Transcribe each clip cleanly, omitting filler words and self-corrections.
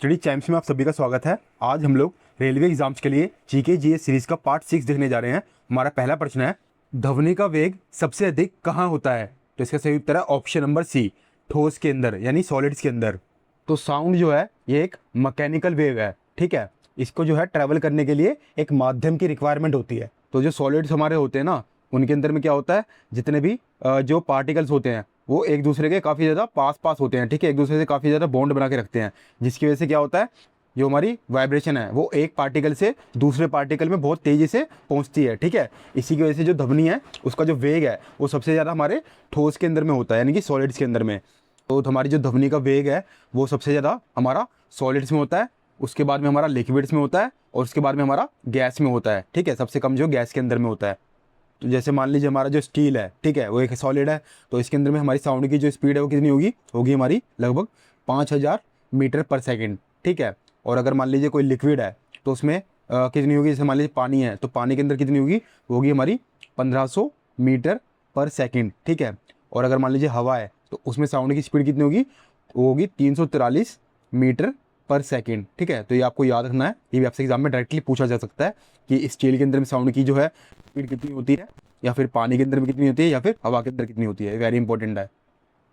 Study times में आप सभी का स्वागत है। आज हम लोग रेलवे एग्जाम्स के लिए जीके जीएस सीरीज का पार्ट 6 देखने जा रहे हैं। हमारा पहला प्रश्न है, ध्वनि का वेग सबसे अधिक कहाँ होता है? तो इसका सही उत्तर है ऑप्शन नंबर सी, ठोस के अंदर यानी सॉलिड्स के अंदर। तो साउंड जो है ये एक मैकेनिकल वेव है, ठीक है। इसको जो है ट्रैवल करने के लिए एक माध्यम की रिक्वायरमेंट होती है। तो जो सॉलिड्स हमारे होते हैं ना, उनके अंदर में क्या होता है, जितने भी जो पार्टिकल्स होते हैं वो एक दूसरे के काफ़ी ज़्यादा पास होते हैं, ठीक है। एक दूसरे से काफ़ी ज़्यादा बॉन्ड बना के रखते हैं, जिसकी वजह से क्या होता है, जो हमारी वाइब्रेशन है वो एक पार्टिकल से दूसरे पार्टिकल में बहुत तेज़ी से पहुंचती है, ठीक है। इसी की वजह से जो ध्वनि है उसका जो वेग है वो सबसे ज़्यादा हमारे ठोस के अंदर में होता है, यानी कि सॉलिड्स के अंदर में। तो हमारी जो ध्वनि का वेग है वो सबसे ज़्यादा हमारा सॉलिड्स में होता है, उसके बाद में हमारा लिक्विड्स में होता है, और उसके बाद में हमारा गैस में होता है, ठीक है। सबसे कम जो गैस के अंदर में होता है। तो जैसे मान लीजिए हमारा जो स्टील है, ठीक है, वो एक सॉलिड है, तो इसके अंदर में हमारी साउंड की जो स्पीड है वो कितनी होगी हमारी लगभग 5000 मीटर पर सेकंड, ठीक है। और अगर मान लीजिए कोई लिक्विड है तो उसमें कितनी होगी, जैसे मान लीजिए पानी है तो पानी के अंदर कितनी होगी हमारी 1500 मीटर पर सेकंड, ठीक है। और अगर मान लीजिए हवा है तो उसमें साउंड की स्पीड कितनी होगी, वो होगी 343 मीटर पर सेकंड, ठीक है। तो ये आपको याद रखना है, ये भी आपसे एग्जाम में डायरेक्टली पूछा जा सकता है कि स्टील के अंदर में साउंड की जो है स्पीड कितनी होती है, या फिर पानी के अंदर में कितनी होती है, या फिर हवा के अंदर कितनी होती है। वेरी इंपॉर्टेंट है।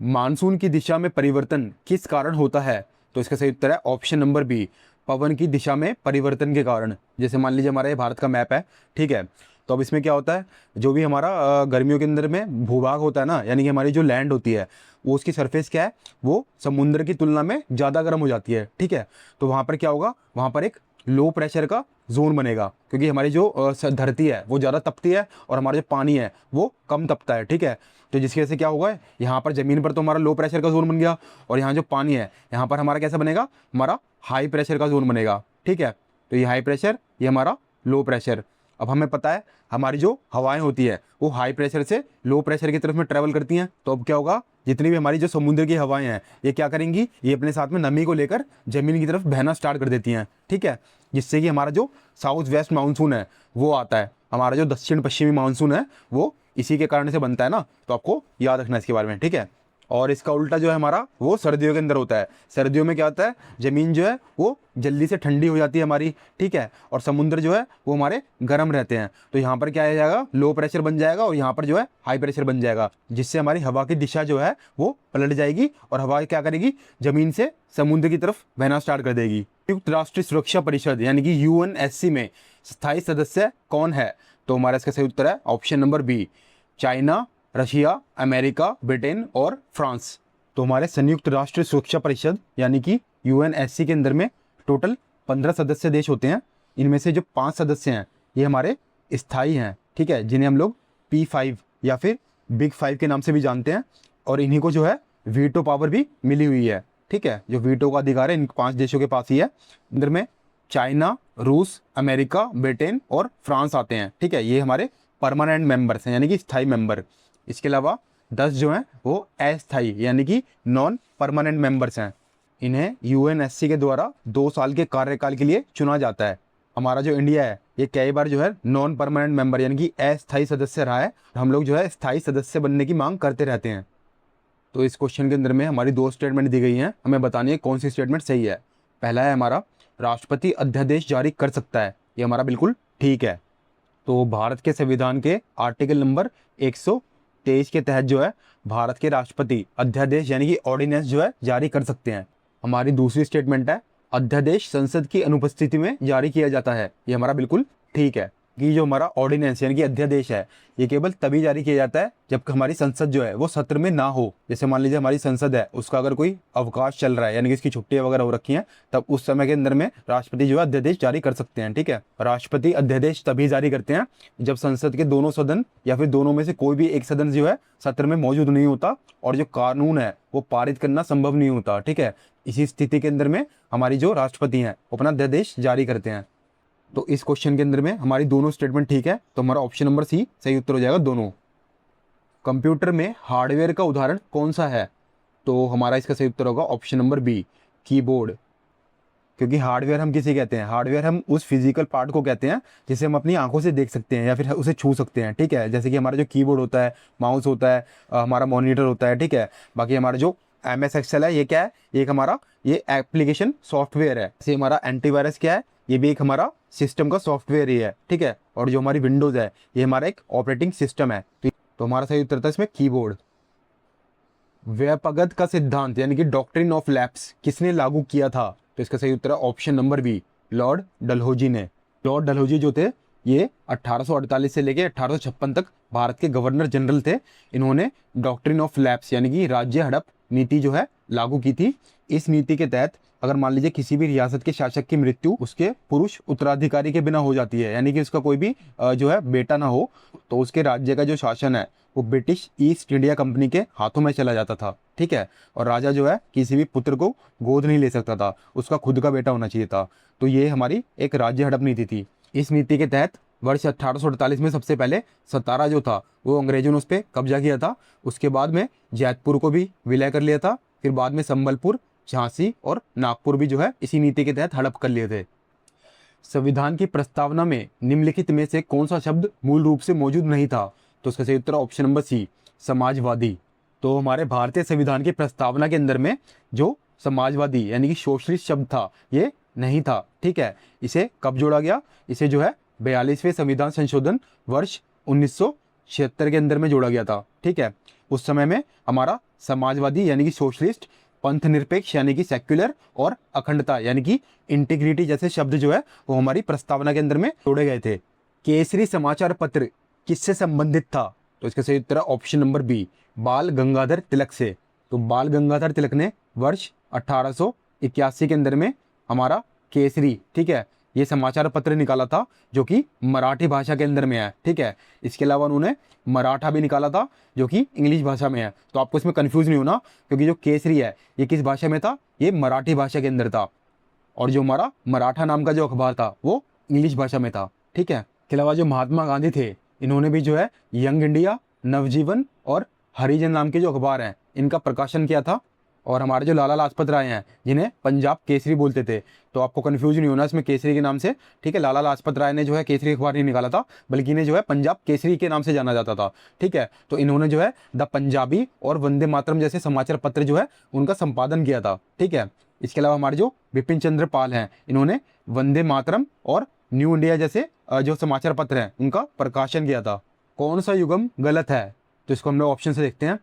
मानसून की दिशा में परिवर्तन किस कारण होता है? तो इसका सही उत्तर है ऑप्शन नंबर बी, पवन की दिशा में परिवर्तन के कारण। जैसे मान लीजिए हमारा ये भारत का मैप है, ठीक है। तो अब इसमें क्या होता है, जो भी हमारा गर्मियों के अंदर में भूभाग होता है ना, यानी कि हमारी जो लैंड होती है वो उसकी सरफेस क्या है, वो समुद्र की तुलना में ज़्यादा गर्म हो जाती है, ठीक है। तो वहाँ पर क्या होगा, वहाँ पर एक लो प्रेशर का जोन बनेगा, क्योंकि हमारी जो धरती है वो ज़्यादा तपती है और हमारा जो पानी है वो कम तपता है, ठीक है। तो जिसकी वजह से क्या होगा, यहाँ पर ज़मीन पर तो हमारा लो प्रेशर का जोन बन गया, और यहाँ जो पानी है यहाँ पर हमारा कैसा बनेगा, हमारा हाई प्रेशर का जोन बनेगा, ठीक है। तो ये हाई प्रेशर, ये हमारा लो प्रेशर। अब हमें पता है हमारी जो हवाएं होती है वो हाई प्रेशर से लो प्रेशर की तरफ में ट्रैवल करती हैं। तो अब क्या होगा, जितनी भी हमारी जो समुद्र की हवाएं हैं ये क्या करेंगी, ये अपने साथ में नमी को लेकर जमीन की तरफ बहना स्टार्ट कर देती हैं, ठीक है। जिससे कि हमारा जो साउथ वेस्ट मानसून है वो आता है, हमारा जो दक्षिण पश्चिमी मानसून है वो इसी के कारण से बनता है ना। तो आपको याद रखना है इसके बारे में, ठीक है। और इसका उल्टा जो है हमारा वो सर्दियों के अंदर होता है। सर्दियों में क्या होता है, ज़मीन जो है वो जल्दी से ठंडी हो जाती है हमारी, ठीक है। और समुद्र जो है वो हमारे गर्म रहते हैं। तो यहाँ पर क्या आ जाएगा, लो प्रेशर बन जाएगा, और यहाँ पर जो है हाई प्रेशर बन जाएगा, जिससे हमारी हवा की दिशा जो है वो पलट जाएगी, और हवा क्या करेगी, ज़मीन से समुद्र की तरफ बहना स्टार्ट कर देगी। संयुक्त राष्ट्र सुरक्षा परिषद यानी कि यूएनएससी में स्थायी सदस्य कौन है? तो हमारा इसका सही उत्तर है option number B, China, Russia, America, Britain और फ्रांस। तो हमारे संयुक्त राष्ट्र सुरक्षा परिषद यानी कि यूएनएससी के अंदर में टोटल 15 सदस्य देश होते हैं। इनमें से जो 5 सदस्य हैं ये हमारे स्थायी हैं, ठीक है, जिन्हें हम लोग P5 या फिर बिग 5 के नाम से भी जानते हैं। और इन्हीं को जो है वीटो पावर भी मिली हुई है, ठीक है। जो वीटो का अधिकार है इन 5 देशों के पास ही है। अंदर में चाइना, रूस, अमेरिका, ब्रिटेन और फ्रांस आते हैं, ठीक है। ये हमारे परमानेंट मेंबर्स हैं, यानी कि स्थायी मेंबर। इसके अलावा 10 जो हैं वो अस्थायी यानी कि नॉन परमानेंट मेंबर्स हैं। इन्हें यूएनएससी के द्वारा 2 साल के कार्यकाल के लिए चुना जाता है। हमारा जो इंडिया है ये कई बार जो है नॉन परमानेंट मेंबर यानी कि अस्थायी सदस्य रहा है। हम लोग जो है स्थायी सदस्य बनने की मांग करते रहते हैं। तो इस क्वेश्चन के अंदर में हमारी 2 स्टेटमेंट दी गई हैं, हमें बतानी है कौन सी स्टेटमेंट सही है। पहला है हमारा, राष्ट्रपति अध्यादेश जारी कर सकता है, ये हमारा बिल्कुल ठीक है। तो भारत के संविधान के आर्टिकल नंबर 123 के तहत जो है भारत के राष्ट्रपति अध्यादेश यानी कि ऑर्डिनेंस जो है जारी कर सकते हैं। हमारी दूसरी स्टेटमेंट है, अध्यादेश संसद की अनुपस्थिति में जारी किया जाता है, ये हमारा बिल्कुल ठीक है। कि जो हमारा ऑर्डिनेंस यानी कि अध्यादेश है ये केवल तभी जारी किया जाता है जब हमारी संसद जो है वो सत्र में ना हो। जैसे मान लीजिए हमारी संसद है, उसका अगर कोई अवकाश चल रहा है यानी कि इसकी छुट्टियां वगैरह हो रखी हैं, तब उस समय के अंदर में राष्ट्रपति जो है अध्यादेश जारी कर सकते हैं, ठीक है। राष्ट्रपति अध्यादेश तभी जारी करते हैं जब संसद के दोनों सदन या फिर दोनों में से कोई भी एक सदन जो है सत्र में मौजूद नहीं होता, और जो कानून है वो पारित करना संभव नहीं होता, ठीक है। इसी स्थिति के अंदर में हमारी जो राष्ट्रपति हैं अपना अध्यादेश जारी करते हैं। तो इस क्वेश्चन के अंदर में हमारी दोनों स्टेटमेंट ठीक है, तो हमारा ऑप्शन नंबर सी सही उत्तर हो जाएगा दोनों। कंप्यूटर में हार्डवेयर का उदाहरण कौन सा है? तो हमारा इसका सही उत्तर होगा ऑप्शन नंबर बी, कीबोर्ड। क्योंकि हार्डवेयर हम किसे कहते हैं, हार्डवेयर हम उस फिजिकल पार्ट को कहते हैं जिसे हम अपनी आंखों से देख सकते हैं या फिर उसे छू सकते हैं, ठीक है। जैसे कि हमारा जो कीबोर्ड होता है, माउस होता है, हमारा मॉनिटर होता है, ठीक है। बाकी हमारा जो MS एक्सेल है, ये क्या है, एक हमारा ये एप्लीकेशन सॉफ्टवेयर है। जैसे हमारा एंटीवायरस क्या है, ये भी एक हमारा सिस्टम का सॉफ्टवेयर ही है, ठीक है। और जो हमारी विंडोज़ है, ये हमारा एक ऑपरेटिंग सिस्टम है। तो हमारा सही उत्तर था इसमें कीबोर्ड। व्यपगत का सिद्धांत यानी कि डॉक्ट्रिन ऑफ लैप्स किसने लागू किया था? तो इसका सही उत्तर है option number B, Lord Dalhousie ने। लॉर्ड डलहौजी जो थे, ये 1848 से लेके 1856 तक भारत के गवर्नर जनरल थे। इन्होंने डॉक्ट्रिन ऑफ लैप्स यानी कि राज्य हड़प नीति जो है लागू की थी। इस नीति के तहत अगर मान लीजिए किसी भी रियासत के शासक की मृत्यु उसके पुरुष उत्तराधिकारी के बिना हो जाती है, यानी कि उसका कोई भी जो है बेटा ना हो, तो उसके राज्य का जो शासन है वो ब्रिटिश ईस्ट इंडिया कंपनी के हाथों में चला जाता था, ठीक है। और राजा जो है किसी भी पुत्र को गोद नहीं ले सकता था, उसका खुद का बेटा होना चाहिए था। तो ये हमारी एक राज्य हड़प नीति थी। इस नीति के तहत वर्ष 1848 में सबसे पहले सतारा जो था वो अंग्रेजों ने उस पर कब्जा किया था। उसके बाद में जैतपुर को भी विलय कर लिया था। फिर बाद में संबलपुर, झांसी और नागपुर भी जो है इसी नीति के तहत हड़प कर लिए थे। संविधान की प्रस्तावना में निम्नलिखित में से कौन सा शब्द मूल रूप से मौजूद नहीं था? तो इसका सही उत्तर ऑप्शन नंबर सी, समाजवादी। तो हमारे भारतीय संविधान की प्रस्तावना के अंदर में जो समाजवादी यानी कि सोशलिस्ट शब्द था ये नहीं था, ठीक है। इसे कब जोड़ा गया? इसे जो है 42वें संविधान संशोधन वर्ष 1976 के अंदर में जोड़ा गया था, ठीक है। उस समय में हमारा समाजवादी यानी कि सोशलिस्ट, पंथ निरपेक्ष यानी कि सेक्युलर और अखंडता यानी कि इंटीग्रिटी जैसे शब्द जो है वो हमारी प्रस्तावना के अंदर में जोड़े गए थे। केसरी समाचार पत्र किससे संबंधित था? तो इसका सही उत्तर है ऑप्शन नंबर बी, बाल गंगाधर तिलक से। तो बाल गंगाधर तिलक ने वर्ष 1881 के अंदर में हमारा केसरी, ठीक है, ये समाचार पत्र निकाला था जो कि मराठी भाषा के अंदर में है, ठीक है। इसके अलावा उन्होंने मराठा भी निकाला था जो कि इंग्लिश भाषा में है। तो आपको इसमें कंफ्यूज नहीं होना, क्योंकि जो केसरी है ये किस भाषा में था? ये मराठी भाषा के अंदर था। और जो हमारा मराठा नाम का जो अखबार था वो इंग्लिश भाषा में था, ठीक है। इसके अलावा जो महात्मा गांधी थे इन्होंने भी जो है यंग इंडिया, नवजीवन और हरिजन नाम के जो अखबार हैं इनका प्रकाशन किया था। और हमारे जो लाला लाजपत राय हैं जिन्हें पंजाब केसरी बोलते थे, तो आपको कंफ्यूज नहीं होना इसमें केसरी के नाम से, ठीक है। लाला लाजपत राय ने जो है केसरी अखबार नहीं निकाला था, बल्कि इन्हें जो है पंजाब केसरी के नाम से जाना जाता था, ठीक है। तो इन्होंने जो है द पंजाबी और वंदे मातरम जैसे समाचार पत्र जो है उनका संपादन किया था, ठीक है। इसके अलावा हमारे जो बिपिन चंद्र पाल हैं इन्होंने वंदे मातरम और न्यू इंडिया जैसे जो समाचार पत्र हैं उनका प्रकाशन किया था। कौन सा युगम गलत है? तो इसको हम लोग ऑप्शन से देखते हैं।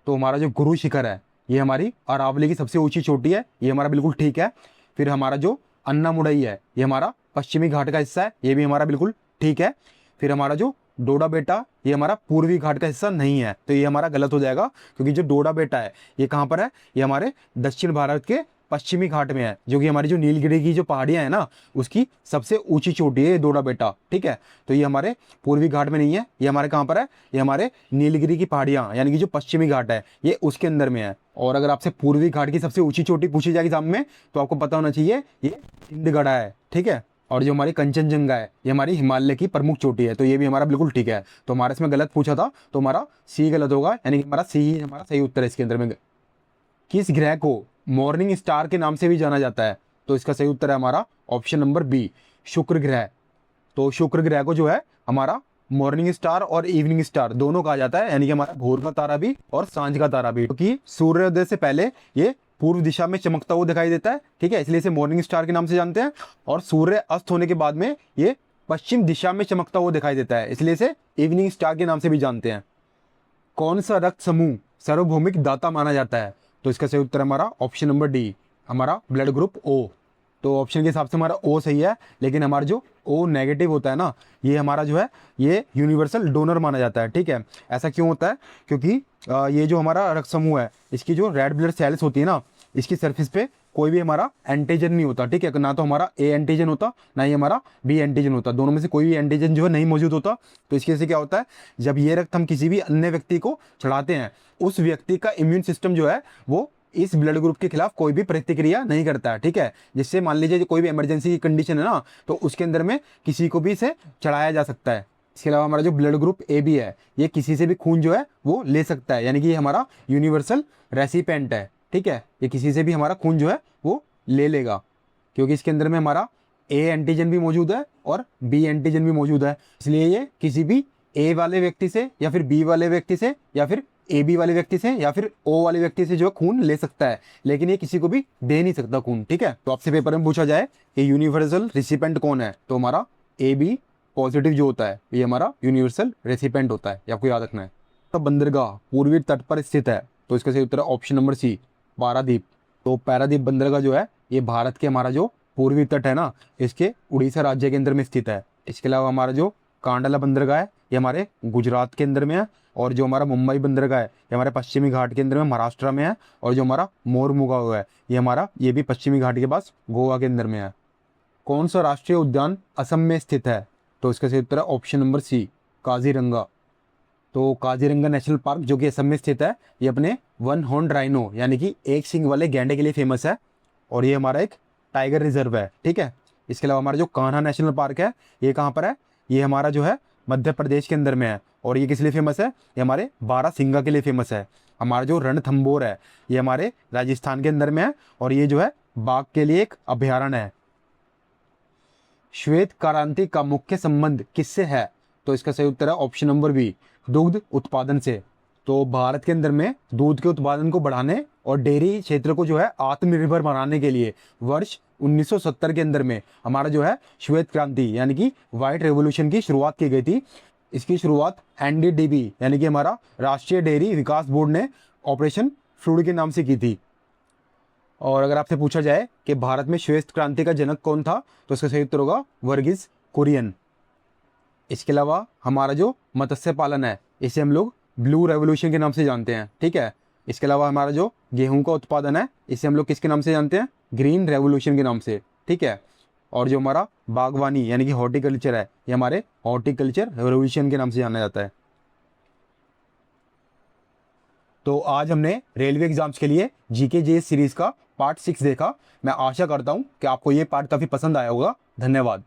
तो हमारा जो गुरु शिखर है ये हमारी अरावली की सबसे ऊंची चोटी है, ये हमारा बिल्कुल ठीक है। फिर हमारा जो अन्नामुडई है ये हमारा पश्चिमी घाट का हिस्सा है, ये भी हमारा बिल्कुल ठीक है। फिर हमारा जो डोडा बेटा ये हमारा पूर्वी घाट का हिस्सा नहीं है, तो ये हमारा गलत हो जाएगा, क्योंकि जो डोडा बेटा है ये कहाँ पर है? ये हमारे दक्षिण भारत के पश्चिमी घाट में है, जो कि हमारी जो नीलगिरी की जो पहाड़ियाँ हैं ना उसकी सबसे ऊंची चोटी है ये डोडा बेटा, ठीक है। तो ये हमारे पूर्वी घाट में नहीं है, ये हमारे कहाँ पर है? ये हमारे नीलगिरी की पहाड़ियाँ यानी कि जो पश्चिमी घाट है ये उसके अंदर में है। और अगर आपसे पूर्वी घाट की सबसे ऊंची चोटी पूछी जाएगी एग्जाम में तो आपको पता होना चाहिए ये इंदगढ़ा है, ठीक है। और जो हमारी कंचनजंगा है ये हमारी हिमालय की प्रमुख चोटी है, तो ये भी हमारा बिल्कुल ठीक है। तो हमारा इसमें गलत पूछा था तो हमारा सी गलत होगा, यानी कि हमारा सी ही हमारा सही उत्तर है इसके अंदर में। किस ग्रह को मॉर्निंग स्टार के नाम से भी जाना जाता है? तो इसका सही उत्तर है हमारा ऑप्शन नंबर बी, शुक्र ग्रह। तो शुक्र ग्रह को जो है हमारा मॉर्निंग स्टार और इवनिंग स्टार दोनों कहा जाता है, यानी कि हमारा भोर का तारा भी और सांझ का तारा भी, क्योंकि सूर्योदय से पहले ये पूर्व दिशा में चमकता हुआ दिखाई देता है, ठीक है, इसलिए इसे मॉर्निंग स्टार के नाम से जानते हैं। और सूर्य अस्त होने के बाद में ये पश्चिम दिशा में चमकता हुआ दिखाई देता है, इसलिए इसे इवनिंग स्टार के नाम से भी जानते हैं। कौन सा रक्त समूह सार्वभौमिक दाता माना जाता है? तो इसका सही उत्तर हमारा ऑप्शन नंबर डी, हमारा ब्लड ग्रुप ओ। तो ऑप्शन के हिसाब से हमारा ओ सही है, लेकिन हमारा जो ओ नेगेटिव होता है ना ये हमारा जो है ये यूनिवर्सल डोनर माना जाता है, ठीक है। ऐसा क्यों होता है? क्योंकि ये जो हमारा रक्त समूह है इसकी जो रेड ब्लड सेल्स होती है ना इसकी सरफेस पे कोई भी हमारा एंटीजन नहीं होता, ठीक है। ना तो हमारा ए एंटीजन होता ना ही हमारा बी एंटीजन होता, दोनों में से कोई भी एंटीजन जो है नहीं मौजूद होता। तो इसकी वजह से क्या होता है, जब ये रक्त हम किसी भी अन्य व्यक्ति को चढ़ाते हैं उस व्यक्ति का इम्यून सिस्टम जो है वो इस ब्लड ग्रुप के खिलाफ कोई भी प्रतिक्रिया नहीं करता है, ठीक है। जिससे मान लीजिए कोई भी इमरजेंसी की कंडीशन है ना तो उसके अंदर में किसी को भी इसे चढ़ाया जा सकता है। इसके अलावा हमारा जो ब्लड ग्रुप ए बी है ये किसी से भी खून जो है वो ले सकता है, यानी कि ये हमारा यूनिवर्सल रेसिपेंट है, ठीक है। ये किसी से भी हमारा खून जो है वो ले लेगा, क्योंकि इसके अंदर में हमारा ए एंटीजन भी मौजूद है और बी एंटीजन भी मौजूद है, इसलिए ये किसी भी ए वाले व्यक्ति से या फिर बी वाले व्यक्ति से या फिर ए बी वाले व्यक्ति से या फिर ओ वाले व्यक्ति से जो है खून ले सकता है, लेकिन ये किसी को भी दे नहीं सकता खून, ठीक है। तो आपसे पेपर में पूछा जाए कि यूनिवर्सल रेसिपिएंट कौन है, तो हमारा ए बी पॉजिटिव जो होता है ये हमारा यूनिवर्सल रेसिपिएंट होता है, ये आपको याद रखना है। तो बंदरगाह पूर्वी तट पर स्थित है, तो इसका सही उत्तर है ऑप्शन नंबर सी, पारादीप। तो पारादीप बंदरगाह जो है ये भारत के हमारा जो पूर्वी तट है ना, इसके उड़ीसा राज्य के अंदर में स्थित है। इसके अलावा हमारा जो कांडला बंदरगाह है ये हमारे गुजरात के अंदर में है, और जो हमारा मुंबई बंदरगाह है ये हमारे पश्चिमी घाट के अंदर में महाराष्ट्र में है, और जो हमारा मोरमुगाव है ये भी पश्चिमी घाट के पास गोवा के अंदर में है। कौन सा राष्ट्रीय उद्यान असम में स्थित है, तो इसका सही उत्तर है ऑप्शन नंबर सी, काजीरंगा। तो काजीरंगा नेशनल पार्क जो कि असम में स्थित है ये अपने वन हॉर्न राइनो यानी कि एक सींग वाले गैंडे के लिए फेमस है, और ये हमारा एक टाइगर रिजर्व है, ठीक है। इसके अलावा हमारा जो कान्हा नेशनल पार्क है ये कहाँ पर है, ये हमारा जो है मध्य प्रदेश के अंदर में है, और ये किस लिए फेमस है, ये हमारे बारहसिंगा के लिए फेमस है। हमारा जो रणथंबोर है ये हमारे राजस्थान के अंदर में है, और ये जो है बाघ के लिए एक अभयारण्य है। श्वेत क्रांति का मुख्य संबंध किससे है, तो इसका सही उत्तर है ऑप्शन नंबर बी, दुग्ध उत्पादन से। तो भारत के अंदर में दूध के उत्पादन को बढ़ाने और डेयरी क्षेत्र को जो है आत्मनिर्भर बनाने के लिए वर्ष 1970 के अंदर में हमारा जो है श्वेत क्रांति यानी कि व्हाइट रेवोल्यूशन की शुरुआत की गई थी। इसकी शुरुआत एनडीडीबी यानी कि हमारा राष्ट्रीय डेयरी विकास बोर्ड ने ऑपरेशन फ्लूड के नाम से की थी। और अगर आपसे पूछा जाए कि भारत में श्वेत क्रांति का जनक कौन था, तो इसका सही उत्तर होगा वर्गीस कुरियन। इसके अलावा हमारा जो मत्स्य पालन है इसे हम लोग ब्लू रेवोल्यूशन के नाम से जानते हैं, ठीक है। इसके अलावा हमारा जो गेहूं का उत्पादन है इसे हम लोग किसके नाम से जानते हैं, ग्रीन रेवोल्यूशन के नाम से, ठीक है। और जो हमारा बागवानी यानी कि हॉर्टिकल्चर है ये हमारे हॉर्टिकल्चर रेवोल्यूशन के नाम से जाना जाता है। तो आज हमने रेलवे एग्जाम्स के लिए जीके जेएस सीरीज का पार्ट 6 देखा। मैं आशा करता हूं कि आपको ये पार्ट काफी पसंद आया होगा। धन्यवाद।